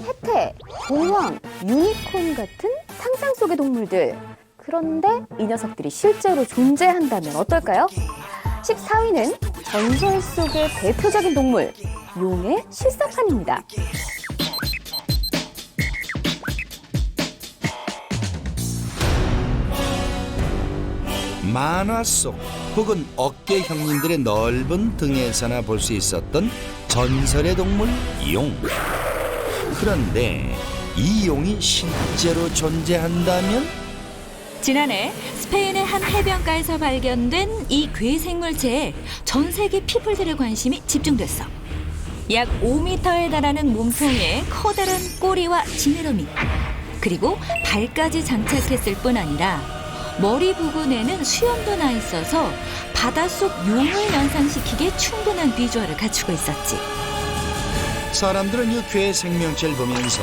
해태, 봉황, 유니콘 같은 상상 속의 동물들. 그런데 이 녀석들이 실제로 존재한다면 어떨까요? 14위는 전설 속의 대표적인 동물, 용의 실사판입니다. 만화 속 혹은 어깨 형님들의 넓은 등에서나 볼 수 있었던 전설의 동물 용. 그런데 이 용이 실제로 존재한다면? 지난해 스페인의 한 해변가에서 발견된 이 괴생물체에 전 세계 피플들의 관심이 집중됐어. 약 5m에 달하는 몸통에 커다란 꼬리와 지느러미, 그리고 발까지 장착했을 뿐 아니라 머리 부분에는 수염도 나 있어서 바닷속 용을 연상시키기에 충분한 비주얼을 갖추고 있었지. 사람들은 이 괴 생명체를 보면서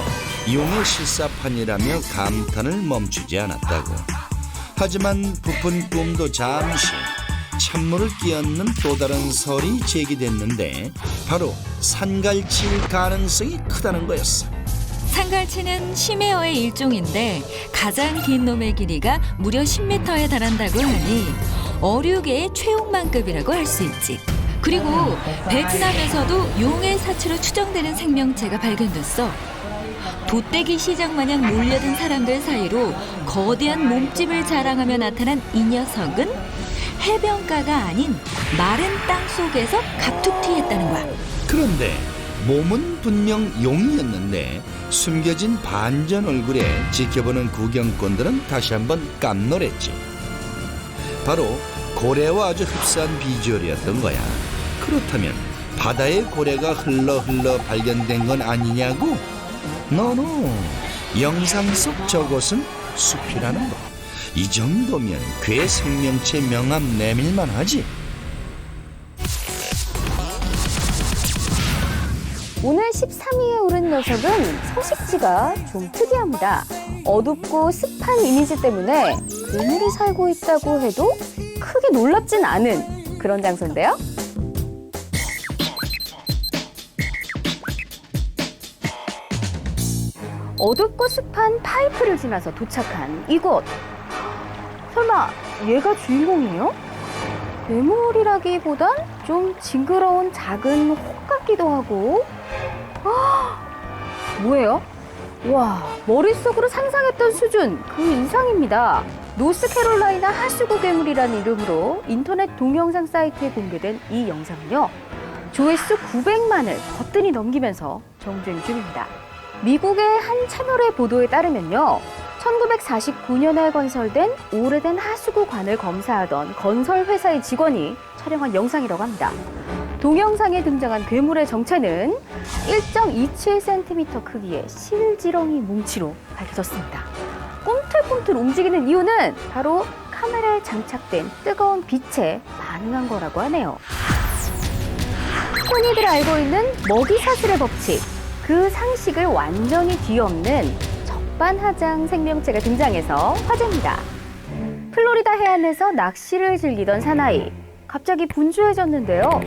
용의 실사판이라며 감탄을 멈추지 않았다고. 하지만 부푼 꿈도 잠시 찬물을 끼얹는 또 다른 설이 제기됐는데 바로 산갈치일 가능성이 크다는 거였어. 산갈치는 심해어의 일종인데 가장 긴 놈의 길이가 무려 10m에 달한다고 하니 어류계의 최용만급이라고 할 수 있지. 그리고 베트남에서도 용의 사체로 추정되는 생명체가 발견됐어. 돛대기 시장 마냥 몰려든 사람들 사이로 거대한 몸집을 자랑하며 나타난 이 녀석은 해변가가 아닌 마른 땅 속에서 갑툭튀했다는 거야. 그런데 몸은 분명 용이었는데 숨겨진 반전 얼굴에 지켜보는 구경꾼들은 다시 한번 깜놀했지. 바로 고래와 아주 흡사한 비주얼이었던 거야. 그렇다면 바다의 고래가 흘러 발견된 건 아니냐고? 노노, 영상 속 저곳은 숲이라는 거. 이 정도면 괴 생명체 명함 내밀만 하지. 오늘 13위에 오른 녀석은 서식지가 좀 특이합니다. 어둡고 습한 이미지 때문에 괴물이 살고 있다고 해도 크게 놀랍진 않은 그런 장소인데요. 어둡고 습한 파이프를 지나서 도착한 이곳. 설마 얘가 주인공이에요? 괴물이라기보단 좀 징그러운 작은 혹 같기도 하고. 뭐예요? 와, 머릿속으로 상상했던 수준 그 이상입니다. 노스캐롤라이나 하수구 괴물이라는 이름으로 인터넷 동영상 사이트에 공개된 이 영상은요, 조회수 900만을 거뜬히 넘기면서 정주행 중입니다. 미국의 한 채널의 보도에 따르면요, 1949년에 건설된 오래된 하수구관을 검사하던 건설회사의 직원이 촬영한 영상이라고 합니다. 동영상에 등장한 괴물의 정체는 1.27cm 크기의 실지렁이 뭉치로 밝혀졌습니다. 꿈틀꿈틀 움직이는 이유는 바로 카메라에 장착된 뜨거운 빛에 반응한 거라고 하네요. 흔히들 알고 있는 먹이 사슬의 법칙, 그 상식을 완전히 뒤엎는 적반하장 생명체가 등장해서 화제입니다. 플로리다 해안에서 낚시를 즐기던 사나이, 갑자기 분주해졌는데요.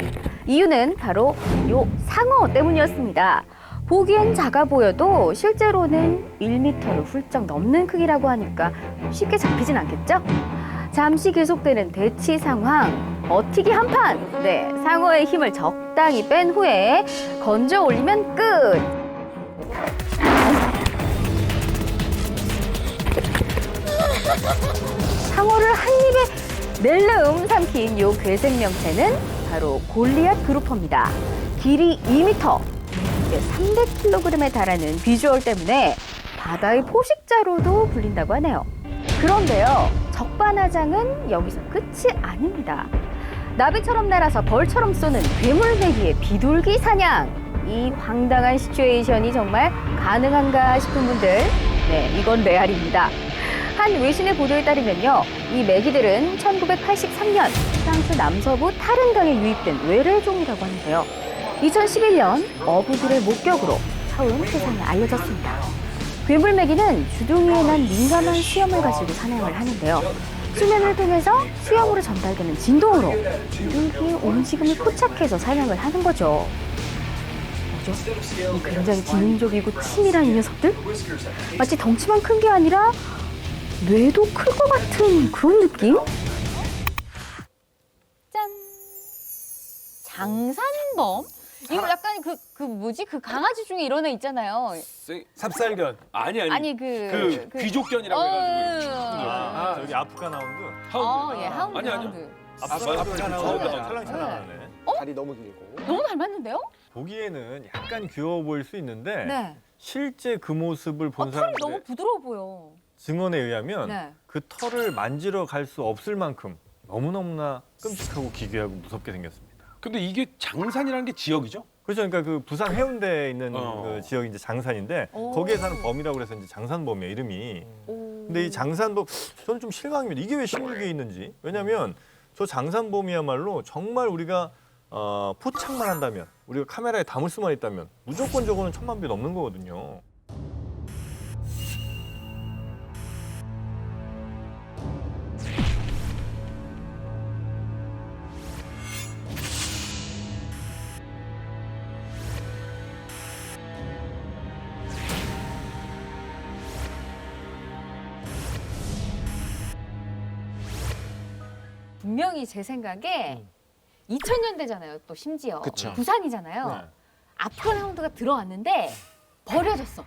이유는 바로 요 상어 때문이었습니다. 보기엔 작아 보여도 실제로는 1m를 훌쩍 넘는 크기라고 하니까 쉽게 잡히진 않겠죠? 잠시 계속되는 대치 상황, 버티기 한판! 네, 상어의 힘을 적당히 뺀 후에 건져 올리면 끝! 상어를 한 입에 낼름 삼킨 요 괴생명체는 바로 골리앗 그루퍼입니다. 길이 2m, 300kg에 달하는 비주얼 때문에 바다의 포식자로도 불린다고 하네요. 그런데요, 적반하장은 여기서 끝이 아닙니다. 나비처럼 날아서 벌처럼 쏘는 괴물내기의 비둘기 사냥. 이 황당한 시츄에이션이 정말 가능한가 싶은 분들, 네, 이건 레알입니다. 한 외신의 보도에 따르면요, 이 메기들은 1983년 프랑스 남서부 타른강에 유입된 외래종이라고 하는데요. 2011년 어부들의 목격으로 처음 세상에 알려졌습니다. 괴물 메기는 주둥이에 난 민감한 수염을 가지고 사냥을 하는데요. 수면을 통해서 수염으로 전달되는 진동으로 비둘기의 움직임을 포착해서 사냥을 하는 거죠. 뭐죠? 이 굉장히 기능적이고 치밀한 이 녀석들? 마치 덩치만 큰 게 아니라 뇌도 클 것 같은 그런 느낌? 짠. 장산범? 이거 약간 그 뭐지? 그 강아지 중에 이런 애 있잖아요. 삽살견. 아니 아니 그 귀족견이라고 해가지고 저기 아프간 하운드. 하운드. 예, 하운드. 아니, 아니요. 하운드. 아프간 하운드. 네. 찰랑찰랑하네. 다리 너무 길고. 너무 닮았는데요? 보기에는 약간 귀여워 보일 수 있는데 네. 실제 그 모습을 본 털이 너무 사람들의 부드러워 보여. 증언에 의하면 네. 그 털을 만지러 갈 수 없을 만큼 너무너무나 끔찍하고 기괴하고 무섭게 생겼습니다. 근데 이게 장산이라는 게 지역이죠? 그렇죠. 그러니까 그 부산 해운대에 있는 어. 그 지역이 이제 장산인데 오. 거기에 사는 범이라고 그래서 이제 장산범이에요, 이름이. 오. 근데 이 장산범 저는 좀 실망입니다. 이게 왜 신기에 있는지. 왜냐하면 저 장산범이야말로 정말 우리가 포착만 한다면, 우리가 카메라에 담을 수만 있다면 무조건 저거는 1000만 배 넘는 거거든요. 분명히 제 생각에 2000년대잖아요. 또 심지어 그쵸. 부산이잖아요. 네. 아프간 하운드가 들어왔는데 버려졌어.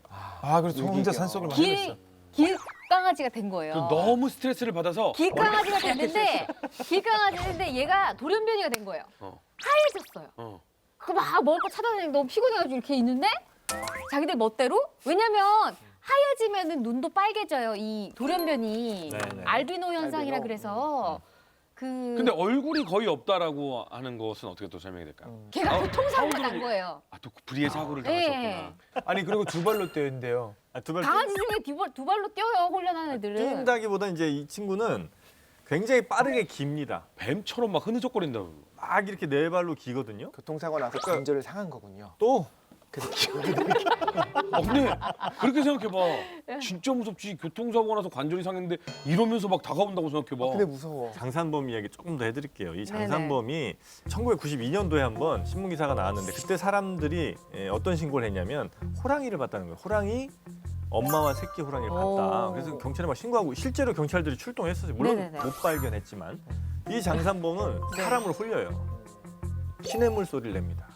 아, 그래서 혼자 산속을 많이 길 강아지가 된 거예요. 너무 스트레스를 받아서 길 강아지가 됐는데 길강아지인데 얘가 돌연변이가 된 거예요. 하얘졌어요. 그 막 먹을 거 찾아다니고 너무 피곤해가지고 이렇게 있는데 자기들 멋대로 왜냐면 하얘지면은 눈도 빨개져요. 이 돌연변이 네네. 알비노 현상이라 알비노. 그래서 그 근데 얼굴이 거의 없다라고 하는 것은 어떻게 또 설명이 될까요? 걔가 어, 교통사고가 난 사고를- 거예요. 아, 또 불의의 사고를 예. 당하셨구나. 아니, 그리고 두 발로 뛰는데요. 두 발 강아지 중에 두 발로 뛰어요. 훈련하는 애들은. 뛴다기보다 이제 이 친구는 굉장히 빠르게 깁니다. 뱀처럼 막 흐느적거린다고. 막 이렇게 네 발로 기거든요. 교통사고 나서 관절을 상한 거군요. 또 그래서 근데 그렇게 생각해봐. 진짜 무섭지. 교통사고 나서 관절이 상했는데 이러면서 막 다가온다고 생각해봐. 근데 무서워. 장산범 이야기 조금 더 해드릴게요. 이 장산범이 1992년도에 한번 신문 기사가 나왔는데 그때 사람들이 어떤 신고를 했냐면 호랑이를 봤다는 거예요. 호랑이 엄마와 새끼 호랑이를 봤다. 오. 그래서 경찰에 막 신고하고 실제로 경찰들이 출동했었어요. 물론 네네네. 못 발견했지만 이 장산범은 네. 사람을 홀려요. 시냇물 소리를 냅니다.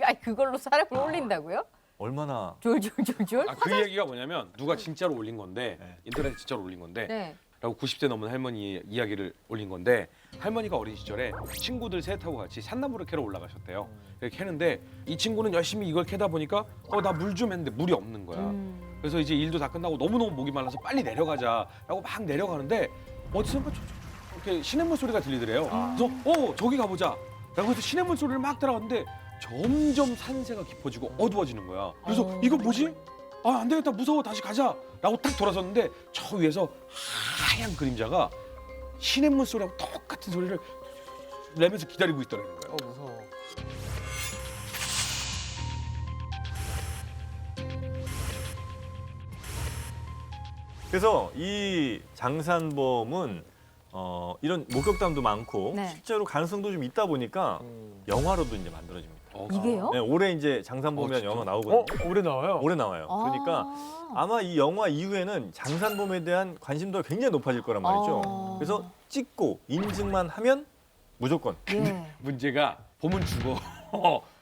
아니 그걸로 사람을 올린다고요? 얼마나 졸졸졸졸. 아, 그 얘기가 뭐냐면 누가 진짜로 올린 건데 인터넷에 진짜로 올린 건데 네. 라고 90대 넘은 할머니의 이야기를 올린 건데 할머니가 어린 시절에 친구들 셋하고 같이 산나무를 캐러 올라가셨대요. 이렇게 캐는데 이 친구는 열심히 이걸 캐다 보니까 나 물 좀 했는데 물이 없는 거야. 그래서 이제 일도 다 끝나고 너무너무 목이 말라서 빨리 내려가자라고 막 내려가는데 어디선가 이렇게 시냇물 소리가 들리더래요. 그래서 저기 가보자 라고 해서 시냇물 소리를 막 따라갔는데 점점 산세가 깊어지고 어두워지는 거야. 그래서 이거 뭐지? 아, 안 되겠다. 무서워. 다시 가자. 라고 딱 돌아섰는데 저 위에서 하얀 그림자가 시냇물 소리하고 똑같은 소리를 내면서 기다리고 있더라는 거예요. 무서워. 그래서 이 장산범은 이런 목격담도 많고 네. 실제로 가능성도 좀 있다 보니까 영화로도 이제 만들어집니다. 이게요? 네, 올해 이제 장산범이라는 진짜? 영화 나오거든요. 올해 나와요? 올해 나와요. 그러니까 아마 이 영화 이후에는 장산범에 대한 관심도가 굉장히 높아질 거란 말이죠. 그래서 찍고 인증만 하면 무조건. 예. 문제가 보면 죽어.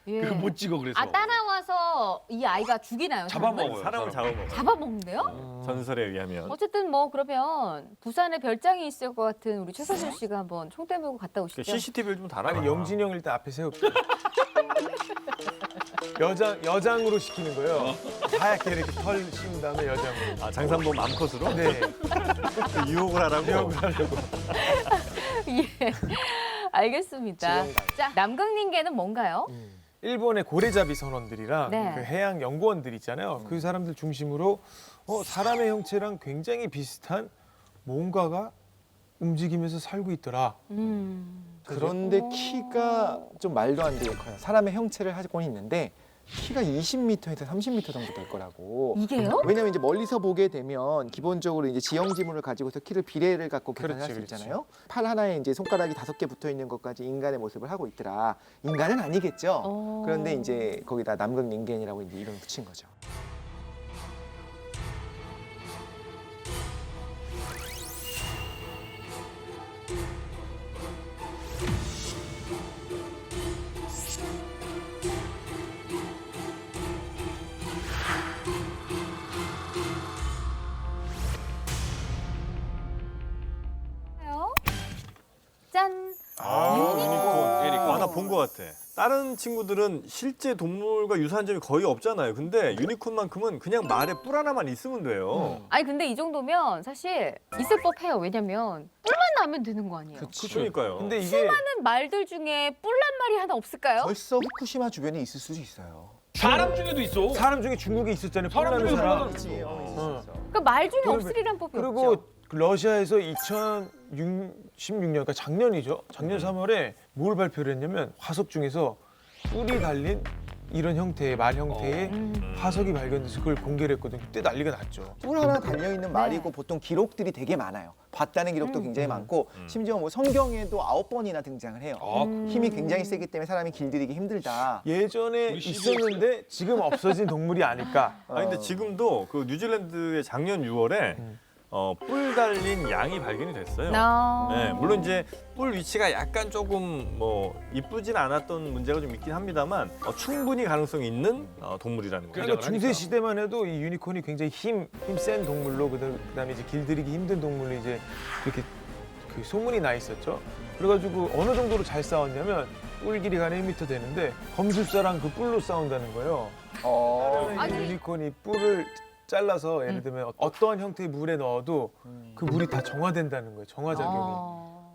예. 그거 못 찍어 그래서. 아 따라와서 이 아이가 죽이나요? 잡아먹어요. 사람을 잡아먹어요. 잡아먹는데요? 전설에 의하면. 어쨌든 뭐 그러면 부산에 별장이 있을 것 같은 우리 최선실 씨가 한번 총대 메고 갔다 오시죠. CCTV를 좀 달아봐. 아니, 영진이 형 일단 앞에 세울게요. 여장으로 시키는 거예요. 하얗게 이렇게 털 씌운 다음에 여장으로. 아, 장산범 암컷으로? 네. 유혹을 하라고? 예. 알겠습니다. 지금 가요. 자, 남극민계는 뭔가요? 일본의 고래잡이 선원들이랑 네. 그 해양 연구원들 있잖아요. 그 사람들 중심으로 사람의 형체랑 굉장히 비슷한 뭔가가 움직이면서 살고 있더라. 음. 그런데 키가 좀 말도 안 되게 커요. 사람의 형체를 하고 있는데 키가 20m에서 30m 정도 될 거라고. 이게요? 왜냐면 이제 멀리서 보게 되면 기본적으로 이제 지형 지문을 가지고서 키를 비례를 갖고 계산할 그렇지, 수 그렇지. 있잖아요. 팔 하나에 이제 손가락이 5개 붙어 있는 것까지 인간의 모습을 하고 있더라. 인간은 아니겠죠. 어. 그런데 이제 거기다 남극 닌겐이라고 이제 이름을 붙인 거죠. 짠. 유니콘. 나 본 것 같아. 다른 친구들은 실제 동물과 유사한 점이 거의 없잖아요. 근데 유니콘만큼은 그냥 말에 뿔 하나만 있으면 돼요. 아니 근데 이 정도면 사실 있을 법해요. 왜냐면 뿔만 나면 되는 거 아니에요? 그러니까요. 근데 이게 많은 말들 중에 뿔난 말이 하나 없을까요? 벌써 후쿠시마 주변에 있을 수도 있어요. 사람 중에도 있어. 사람 중에 중국에 있었잖아요. 사람 뿔나는 중에 사람. 뿔나는 있지, 어. 그러니까 말 중에 그러면- 없으리란 법이 그리고 없죠. 그 러시아에서 2016년, 그러니까 작년이죠. 작년 3월에 뭘 발표를 했냐면 화석 중에서 뿔이 달린 이런 형태의 말 형태의 화석이 발견돼서 그걸 공개를 했거든요. 그때 난리가 났죠. 뿔 하나 달려있는 말이고 네. 보통 기록들이 되게 많아요. 봤다는 기록도 굉장히 많고 심지어 뭐 성경에도 9번이나 등장을 해요. 힘이 굉장히 세기 때문에 사람이 길들이기 힘들다. 예전에 우리 시대 있었는데 지금 없어진 동물이 아닐까. 아니 근데 지금도 그 뉴질랜드의 작년 6월에 뿔 달린 양이 발견이 됐어요. 네, 물론 이제 뿔 위치가 약간 조금 뭐 이쁘진 않았던 문제가 좀 있긴 합니다만 충분히 가능성이 있는 동물이라는 거예요. 그러니까 중세 시대만 해도 이 유니콘이 굉장히 힘센 동물로 그다음에 이제 길들이기 힘든 동물로 이제 이렇게 그 소문이 나 있었죠. 그래가지고 어느 정도로 잘 싸웠냐면 뿔 길이가 한 1m 되는데 검술사랑 그 뿔로 싸운다는 거예요. 아니. 유니콘이 뿔을 잘라서 예를 들면 어떠한 형태의 물에 넣어도 그 물이 다 정화된다는 거예요. 정화작용이.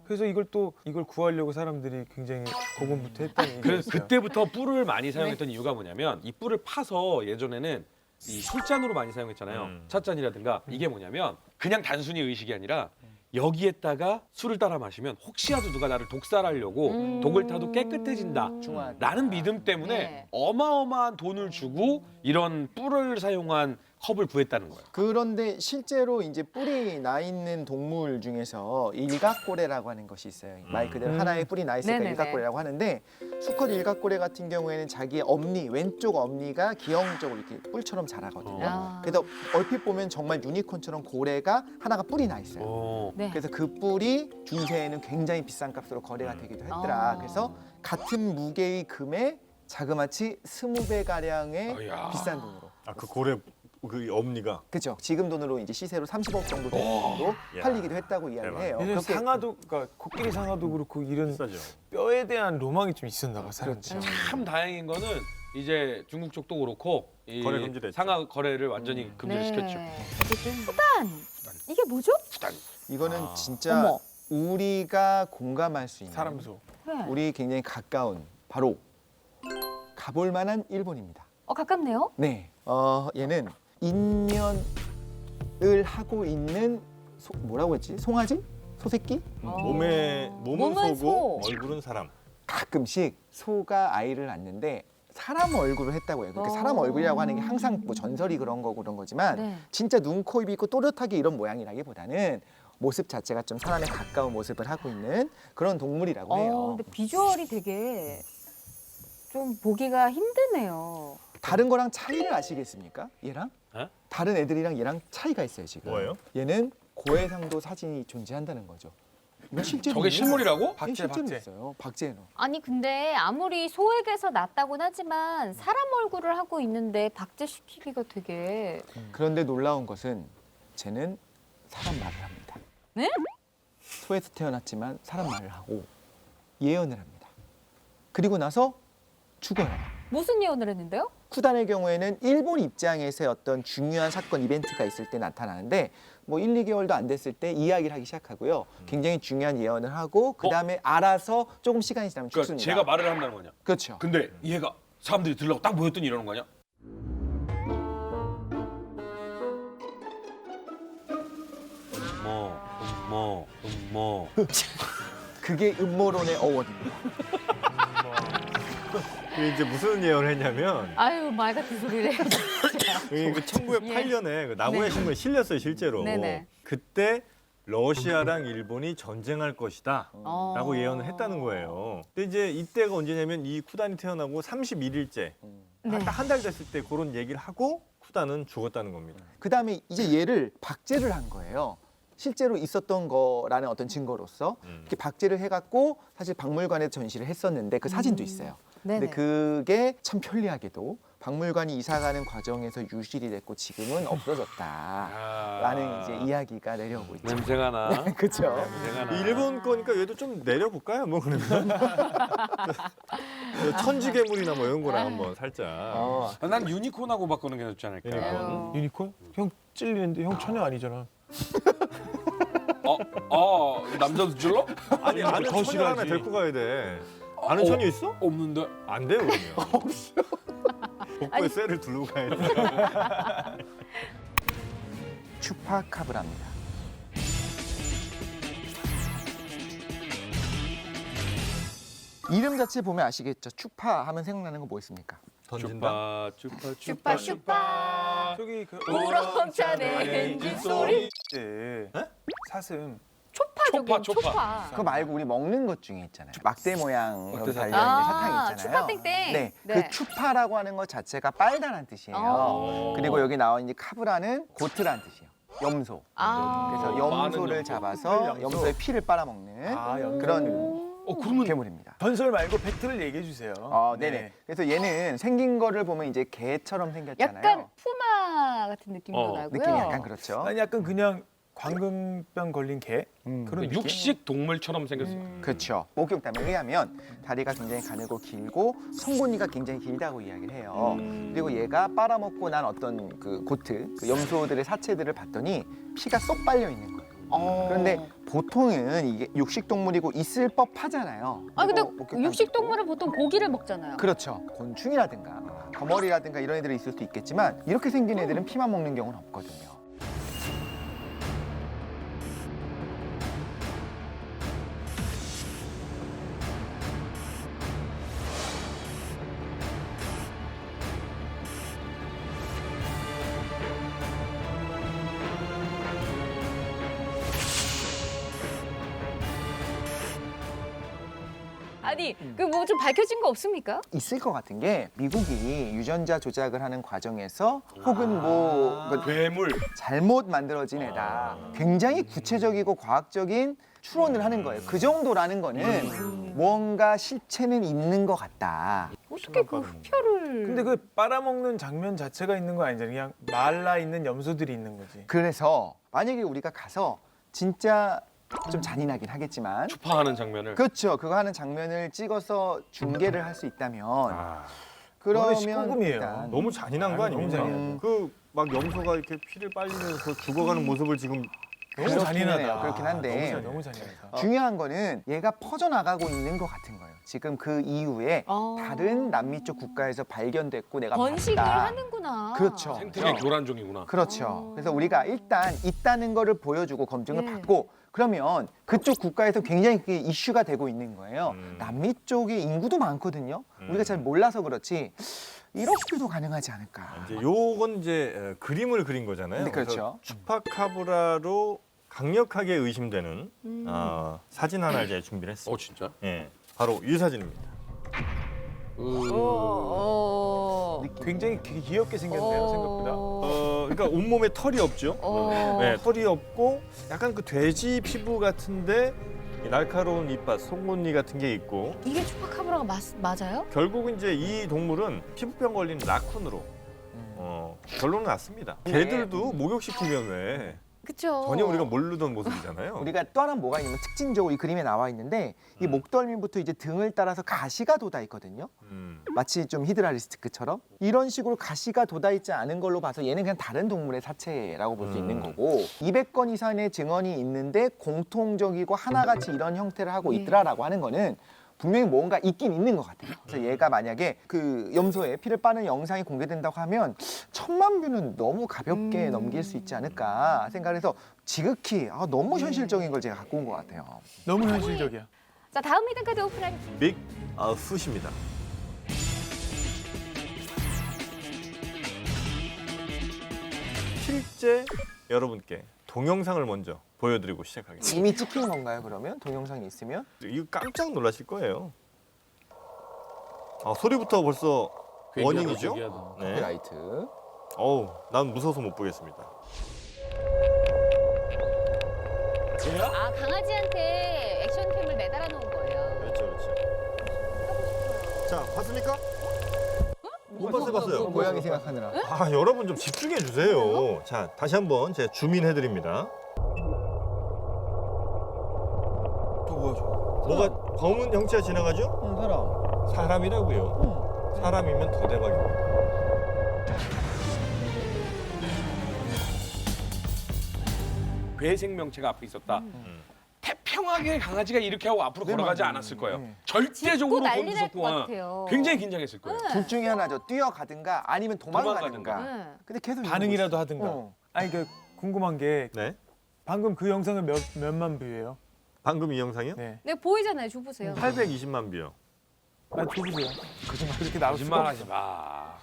그래서 이걸 구하려고 사람들이 굉장히 고군부터 했다는 얘기가 그래서 있어요. 그때부터 뿔을 많이 사용했던 이유가 뭐냐면 이 뿔을 파서 예전에는 이 솔잔으로 많이 사용했잖아요. 찻잔이라든가 이게 뭐냐면 그냥 단순히 의식이 아니라 여기에다가 술을 따라 마시면 혹시라도 누가 나를 독살하려고 독을 타도 깨끗해진다. 라는 믿음 때문에 네. 어마어마한 돈을 주고 이런 뿔을 사용한 컵을 구했다는 거예요. 그런데 실제로 이제 뿔이 나 있는 동물 중에서 일각고래라고 하는 것이 있어요. 말 그대로 하나의 뿔이 나 있으니까 네네네. 일각고래라고 하는데 수컷 일각고래 같은 경우에는 자기의 엄니, 왼쪽 엄니가 기형적으로 이렇게 뿔처럼 자라거든요. 아. 그래서 얼핏 보면 정말 유니콘처럼 고래가 하나가 뿔이 나 있어요. 네. 그래서 그 뿔이 중세에는 굉장히 비싼 값으로 거래가 되기도 했더라. 아. 그래서 같은 무게의 금에 자그마치 20배 가량의 어이야. 비싼 돈으로. 그 고래 그 엄니가 그렇죠. 지금 돈으로 이제 시세로 30억 정도 되는 정도 야. 팔리기도 했다고 이야기를 대박. 해요. 예전에 그렇게 상아도, 그러니까 코끼리 상아도 그렇고 이런 비싸죠. 뼈에 대한 로망이 좀 있었나 봐, 사람들이. 그렇죠. 참 다행인 거는 이제 중국 쪽도 그렇고 이 거래 금지됐죠. 상하 거래를 완전히 금지를 시켰죠. 어쨌든 수단. 이게 뭐죠? 이거는 진짜 어머. 우리가 공감할 수 있는 사람소. 네. 우리 굉장히 가까운 바로 가볼 만한 일본입니다. 가깝네요. 네, 얘는 인면을 하고 있는 뭐라고 했지? 송아지? 소새끼? 몸은 몸은 소고 소. 얼굴은 사람. 가끔씩 소가 아이를 낳는데 사람 얼굴을 했다고 해요. 그렇게 사람 얼굴이라고 하는 게 항상 뭐 전설이 그런 거고 그런 거지만 네. 진짜 눈, 코, 입이 있고 또렷하게 이런 모양이라기보다는 모습 자체가 좀 사람에 가까운 모습을 하고 있는 그런 동물이라고 해요. 근데 비주얼이 되게 좀 보기가 힘드네요. 다른 거랑 차이를 아시겠습니까? 얘랑? 에? 다른 애들이랑 얘랑 차이가 있어요 지금. 뭐예요? 얘는 고해상도 사진이 존재한다는 거죠. 이거 실제로 저게 있는 실물이라고? 거예요. 박제, 실제로 박제. 있어요. 박제는. 아니 근데 아무리 소액에서 났다곤 하지만 사람 얼굴을 하고 있는데 박제시키기가 되게 그런데 놀라운 것은 쟤는 사람 말을 합니다. 네? 소에서 태어났지만 사람 말을 하고 예언을 합니다. 그리고 나서 죽어요. 무슨 예언을 했는데요? 쿠단의 경우에는 일본 입장에서의 어떤 중요한 사건 이벤트가 있을 때 나타나는데 뭐 1, 2개월도 안 됐을 때 이야기를 하기 시작하고요. 굉장히 중요한 예언을 하고 그다음에 알아서 조금 시간이 지나면 그러니까 죽습니다. 제가 말을 한다는 거냐? 그렇죠. 근데 얘가 사람들이 들라고 딱 모였더니 이러는 거냐? 그게 음모론의 어원입니다. 그게 이제 무슨 예언을 했냐면 아유 말 같은 소리를 해. 진짜. 그 1908년에 그 나고야 네. 신문에 실렸어요 실제로. 네네. 그때 러시아랑 일본이 전쟁할 것이다. 어. 라고 예언을 했다는 거예요. 근데 이제 이때가 언제냐면 이 쿠단이 태어나고 31일째 네. 딱 한 달 됐을 때 그런 얘기를 하고 쿠단은 죽었다는 겁니다. 그다음에 이제 얘를 박제를 한 거예요. 실제로 있었던 거라는 어떤 증거로서 이렇게 박제를 해갖고 사실 박물관에 전시를 했었는데 그 사진도 있어요. 네네. 근데 그게 참 편리하게도 박물관이 이사가는 과정에서 유실이 됐고 지금은 없어졌다라는 이제 이야기가 내려오고 있죠. 냄새가 나. 그렇죠. 냄새가 나. 일본 거니까 얘도 좀 내려볼까요? 뭐 그러면 천지괴물이나 뭐 이런 거랑 한번 살짝. 난 유니콘하고 바꾸는 게 낫지 않을까. 유니콘. 유니콘? 형 찔리는데 형 처녀 아니잖아. 남자도 찔러? 아니 아는 더 처녀 하나 싫어하지. 데리고 가야 돼. 아는 처녀 있어? 없는데. 안 돼요 그러면. 없어. 복부에 쇠를 두르고 가야 돼. 추파카브라입니다. 이름 자체 보면 아시겠죠? 추파 하면 생각나는 거 뭐 있습니까? 던진다. 슈빠 슈빠. 저기 그 우렁차네 엔진 소리. 네. 사슴. 초파적인 초파. 초파. 그거 말고 우리 먹는 것 중에 있잖아요. 막대 모양으로 막대 달려 사탕. 있는 사탕 있잖아요. 추파땡땡. 네, 네. 그 추파라고 하는 것 자체가 빨다란 뜻이에요. 어. 그리고 여기 나와 있는 카브라는 고트란 뜻이에요. 염소. 아. 그래서 많은 염소를 염소. 잡아서 염소. 염소의 피를 빨아먹는 염소. 그런 그러면 괴물입니다. 전설 말고 팩트를 얘기해 주세요. 네네. 그래서 얘는 생긴 거를 보면 이제 개처럼 생겼잖아요. 약간 푸마 같은 느낌도 나고요. 느낌이 약간 그렇죠. 아니 약간 그냥 광금병 걸린 개 음. 그런 느낌? 육식 동물처럼 생겼어. 그렇죠. 목격담에 의하면 다리가 굉장히 가늘고 길고 송곳니가 굉장히 길다고 이야기를 해요. 그리고 얘가 빨아먹고 난 어떤 그 고트, 그 염소들의 사체들을 봤더니 피가 쏙 빨려 있는 거예요. 그런데 보통은 이게 육식 동물이고 있을 법하잖아요. 아 근데 그리고 목격담 육식 듣고. 동물은 보통 고기를 먹잖아요. 그렇죠. 곤충이라든가 거머리라든가 이런 애들이 있을 수도 있겠지만 이렇게 생긴 애들은 피만 먹는 경우는 없거든요. 아니 그 뭐 좀 밝혀진 거 없습니까? 있을 것 같은 게 미국이 유전자 조작을 하는 과정에서 혹은 뭐 괴물. 잘못 만들어진 애다. 굉장히 구체적이고 과학적인 추론을 하는 거예요. 그 정도라는 거는 무언가 실체는 있는 것 같다. 어떻게 그 흡혈을? 근데 그 빨아먹는 장면 자체가 있는 거 아니잖아요. 그냥 말라 있는 염소들이 있는 거지. 그래서 만약에 우리가 가서 진짜 좀 잔인하긴 하겠지만 추파하는 장면을. 그렇죠. 그거 하는 장면을 찍어서 중계를 할 수 있다면 그거는 그러면 19금이에요. 일단 너무 잔인한 거 너무 아닙니까? 잔인하죠. 그 막 염소가 이렇게 피를 빨리면서 죽어가는 모습을 지금 너무 그렇긴 잔인하다. 해요. 그렇긴 한데 너무 잔인하다. 중요한 거는 얘가 퍼져나가고 있는 것 같은 거예요. 지금 그 이후에 다른 남미 쪽 국가에서 발견됐고 내가 번식을 봤다. 하는구나. 그렇죠. 생태계 교란종이구나. 그렇죠. 그래서 우리가 일단 있다는 거를 보여주고 검증을 받고 그러면 그쪽 국가에서 굉장히 그게 이슈가 되고 있는 거예요. 남미 쪽에 인구도 많거든요. 우리가 잘 몰라서 그렇지 이렇게도 가능하지 않을까. 이제 요건 이제 그림을 그린 거잖아요. 네, 그렇죠. 그래서 추파카브라로 강력하게 의심되는 사진 하나 이제 준비를 했어요. 진짜? 예, 바로 이 사진입니다. 굉장히 귀엽게 생겼네요, 생각보다. 그러니까 온몸에 털이 없죠. 네, 털이 없고 약간 그 돼지 피부 같은데 이 날카로운 이빨, 송곳니 같은 게 있고 이게 추파카브라가 맞아요? 결국은 이제 이 동물은 피부병 걸린 라쿤으로 결론은 났습니다. 개들도 목욕시키면 왜 그렇죠. 전혀 우리가 모르던 모습이잖아요. 우리가 또 하나 뭐가 있냐면 특징적으로 이 그림에 나와 있는데 이 목덜미부터 이제 등을 따라서 가시가 돋아 있거든요. 마치 좀 히드라리스크처럼 이런 식으로 가시가 돋아 있지 않은 걸로 봐서 얘는 그냥 다른 동물의 사체라고 볼 수 있는 거고 200건 이상의 증언이 있는데 공통적이고 하나같이 이런 형태를 하고 있더라라고 하는 거는 분명히 뭔가 있긴 있는 것 같아요. 그래서 얘가 만약에 그 염소의 피를 빠는 영상이 공개된다고 하면 1000만 뷰는 너무 가볍게 넘길 수 있지 않을까 생각해서 지극히 너무 현실적인 걸 제가 갖고 온 것 같아요. 너무 현실적이야. 자 다음 히든카드 오픈하겠습니다. 빅 숫입니다. 실제 여러분께 동영상을 먼저 보여드리고 시작하겠습니다. 이미 찍힌 건가요? 그러면 동영상이 있으면? 이거 깜짝 놀라실 거예요. 소리부터 벌써 워닝이죠? 네. 카피라이트. 어우, 난 무서워서 못 보겠습니다. 아, 강아지한테 액션캠을 매달아 놓은 거예요. 그렇죠, 그렇죠. 자, 봤습니까? 못 봤어요. 고양이 생각하느라. 여러분 좀 집중해 주세요. 자, 다시 한번 제가 주민해 드립니다. 뭐가 검은 형체가 지나가죠? 사람. 사람이라고요. 사람이면 더 대박입니다. 괴 생명체가 앞에 있었다. 태평하게 강아지가 이렇게 하고 앞으로 걸어가지 않았을 거예요. 네. 절대적으로 난리 날 것 곤두섰고 같아요. 굉장히 긴장했을 거예요. 둘 중에 하나죠. 뛰어가든가 아니면 도망가든가. 도망가든가. 네. 근데 계속 반응이라도 이러고 하든가. 있어. 아니 그 궁금한 게 네. 방금 그 영상은 몇만 뷰예요? 방금 이 영상이요? 네. 네, 보이잖아요. 줘 보세요. 820만 뷰요. 아 줘보세요. 거짓말 이렇게 나올 수가 거짓말 없어. 하지 마.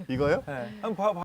이거요? 네. 한번 봐.